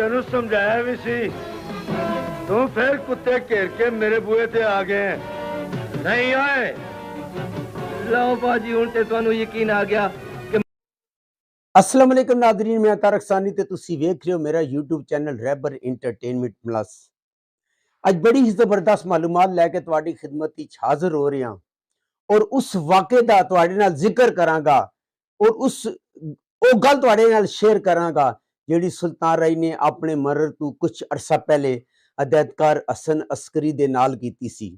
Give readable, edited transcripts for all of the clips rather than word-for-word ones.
तेनू समझाया भी सी, तू फिर कुत्ते घेर के मेरे बूहे ते आ गए। नहीं आए लो बाजी, हुण ते तुहानू यकीन आ गया कि अस्सलाम वालेकुम नादरीन, मैं तारक सानी ते तुसी वेख रहे हो मेरा यूट्यूब चैनल रैबर इंटरटेनमेंट प्लस। अज बड़ी ही जबरदस्त मालूमात लैके तुहाडी खिदमत विच हाजिर हो रहा और उस वाक़े दा तुहाडे नाल जिक्र करांगा और उस ओ गल तुहाडे नाल शेयर करांगा जिहड़ी सुल्तान राय ने अपने मरण तो कुछ अरसा पहले अदायतकार हसन अस्करी दे नाल कीती सी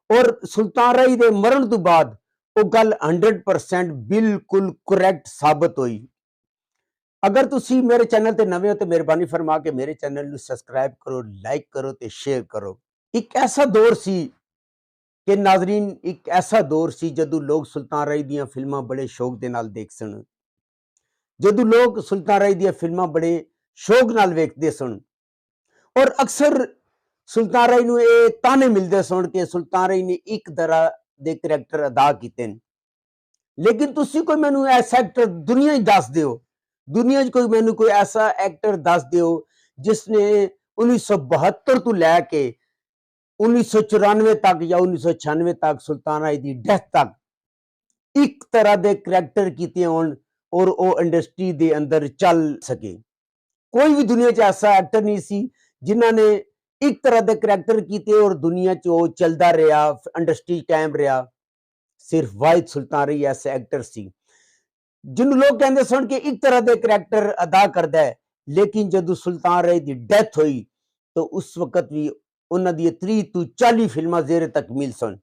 और सुल्तान राय दे मरण तो बाद वो गल 100% बिल्कुल करैक्ट साबित हुई। अगर तुसी मेरे चैनल ते नवे हो तो मेहरबानी फरमा के मेरे चैनल नू सब्सक्राइब करो, लाइक करो ते शेयर करो। एक ऐसा दौर सी कि नाजरीन, एक ऐसा दौर सी जदों लोग सुल्तान राय दियां फिल्मां बड़े शौक दे नाल देख सन, जदों लोग सुल्तान राय दियां फिल्मां बड़े शौक नाल वेखदे सन और अक्सर सुल्तान राय नू ये ताने मिलते सन कि सुल्तान राय ने एक तरह दे करैक्टर अदा कीते। लेकिन तुसी कोई मैनू ऐसा एक्टर दुनिया ही दस दिओ, दुनिया च कोई मैनू कोई ऐसा एक्टर दस दिओ जिसने 1972 तो लैके 1994 तक या 1996 तक सुल्तान राय दी डेथ तक एक तरह दे करैक्टर कीते होण और वो इंडस्ट्री दे अंदर चल सके। कोई भी दुनिया च ऐसा एक्टर नहीं सी जिन्हां ने एक तरह दे करैक्टर कीते और दुनिया च वो चलदा रहा, इंडस्ट्री कायम रहा। सिर्फ वाहिद सुल्तान राय ऐसा एक्टर सी जिन्होंने लोग कहते सन कि एक तरह के करैक्टर अदा करता है। लेकिन जदों सुल्तान राय की डेथ हुई तो उस वक्त भी उन्होंने 30 तो 40 फिल्मां जेरे तक मिल सन।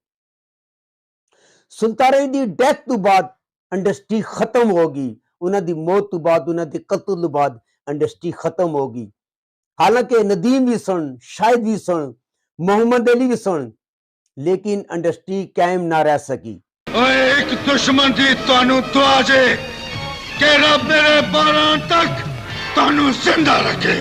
सुल्तान राय की डेथ तो बाद इंडस्ट्री खत्म हो गई, उन्होंने मौत तो बाद, उन्होंने कत्ल तो बाद इंडस्ट्री खत्म हो गई। हालांकि नदीम भी सन, शाहिद भी सन, मोहम्मद अली भी सन, लेकिन इंडस्ट्री कायम ना रह सकी। एक दुश्मन की तानू दुआ जे कि रब मेरे 12 तक तानू जिंदा रखे।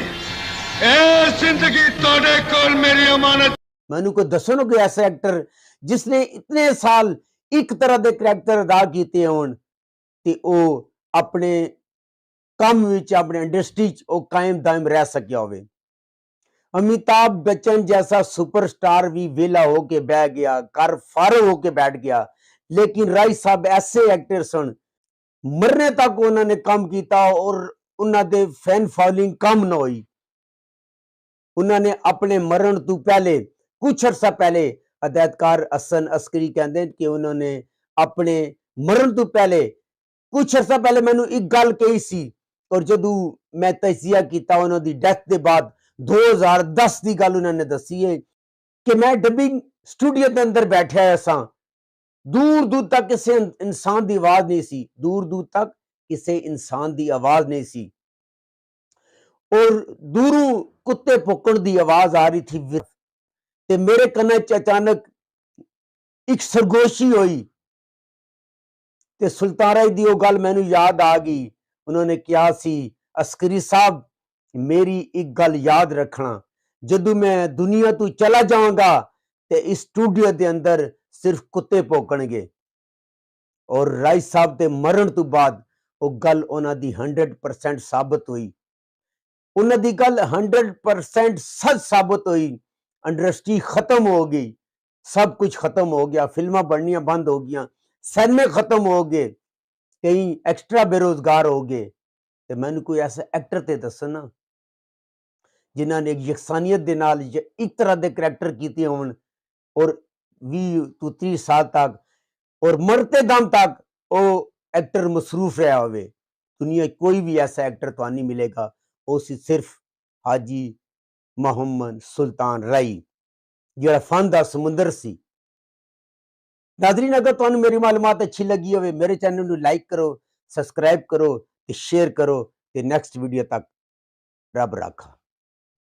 ए जिंदगी तोड़े कोल मेरी अमानत। मैनू कोई दसो ना कोई ऐसा एक्टर जिसने इतने साल एक तरह के करैक्टर अदा किए होण ते ओ अपने काम विच, अपने इंडस्ट्री च कायम दायम रह सकिया होवे। अमिताभ बच्चन जैसा सुपरस्टार भी वेला होके बह गया, घर फारग होके बैठ गया, लेकिन राय साहब ऐसे एक्टर सन मरने तक उन्होंने काम किया और उन्होंने फैन फॉलोइंग कम ना हुई। उन्होंने अपने मरण तो पहले कुछ अर्सा पहले अदायतकार हसन अस्करी कहते हैं कि उन्होंने अपने मरण तो पहले कुछ अर्सा पहले मैनू एक गल कही सी और जदों मैं तजिया किया उन्होंने डेथ के बाद 2010 की गल उन्होंने दसी है कि मैं डबिंग स्टूडियो के अंदर बैठा है सा, दूर दूर तक किसी इंसान की आवाज नहीं सी, दूर दूर तक किसी इंसान की आवाज नहीं सी और दूरों कुत्ते भौंकण की आवाज आ रही थी ते मेरे कन्ने च अचानक एक सरगोशी हुई ते सुल्तान राय दी वो गल मैनू याद आ गई। उन्होंने कहा सी, अस्करी साहब मेरी एक गल याद रखना, जदों मैं दुनिया तो चला जाऊंगा ते इस स्टूडियो के अंदर सिर्फ कुत्ते भौंकणगे। और राय साहब के मरण तो बाद वो गल उन्होंने 100% साबित हुई, उन्होंने गल 100% सच साबित हुई। इंडस्ट्री खत्म हो गई, सब कुछ खत्म हो गया, फिल्मां बननिया बंद हो गई, सिनेमे खत्म हो गए, कई एक्स्ट्रा बेरोजगार हो गए। तो मैंने कोई ऐसा एक्टर ते दसो ना जिन्होंने एक यकसानियत के नाल एक तरह के करैक्टर किए होण और 20 तो 30 साल तक और मरते दम तक वो एक्टर मसरूफ रहा होवे। दुनिया कोई भी ऐसा एक्टर तो नहीं मिलेगा, वो सिर्फ हाजी मोहम्मद सुल्तान राय जिहड़ा फन दा समुंदर सी। नाज़रीन, अगर तुहानू मेरी मालूमात अच्छी लगी होवे मेरे चैनल नू लाइक करो, सब्सक्राइब करो ते शेयर करो ते नेक्स्ट वीडियो तक रब राखा।